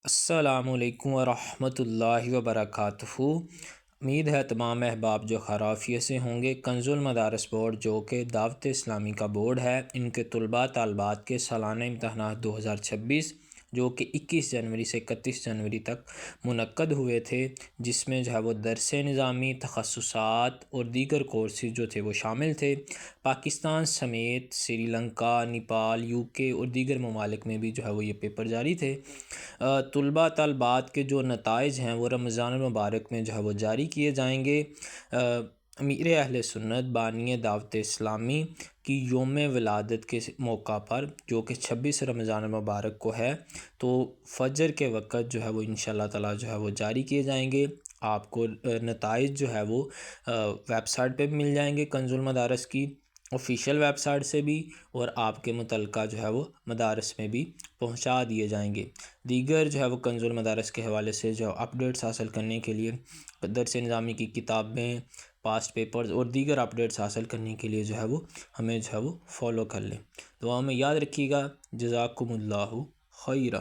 السلام علیکم ورحمۃ اللہ وبرکاتہ۔ امید ہے تمام احباب جو خرافیت سے ہوں گے۔ کنز المدارس بورڈ جو کہ دعوت اسلامی کا بورڈ ہے، ان کے طلباء طالبات کے سالانہ امتحانات 2026 جو کہ 21 جنوری سے 31 جنوری تک منعقد ہوئے تھے، جس میں جو ہے وہ درس نظامی، تخصصات اور دیگر کورسز جو تھے وہ شامل تھے۔ پاکستان سمیت سری لنکا، نیپال، یو کے اور دیگر ممالک میں بھی جو ہے وہ یہ پیپر جاری تھے۔ طلباء طالبات کے جو نتائج ہیں وہ رمضان المبارک میں جو ہے وہ جاری کیے جائیں گے۔ امیر اہل سنت بانی دعوت اسلامی کی یوم ولادت کے موقع پر، جو کہ 26 رمضان المبارک کو ہے، تو فجر کے وقت جو ہے وہ انشاءاللہ تعالی جو ہے وہ جاری کیے جائیں گے۔ آپ کو نتائج جو ہے وہ ویب سائٹ پہ بھی مل جائیں گے، کنز المدارس کی آفیشیل ویب سائٹ سے بھی، اور آپ کے متعلقہ جو ہے وہ مدارس میں بھی پہنچا دیے جائیں گے۔ دیگر جو ہے وہ کنز المدارس کے حوالے سے جو اپڈیٹس حاصل کرنے کے لیے، درس نظامی کی کتابیں، پاسٹ پیپرز اور دیگر اپڈیٹس حاصل کرنے کے لیے جو ہے وہ ہمیں جو ہے وہ فالو کر لیں۔ دعا میں یاد رکھیے گا۔ جزاکم اللہ خیرہ۔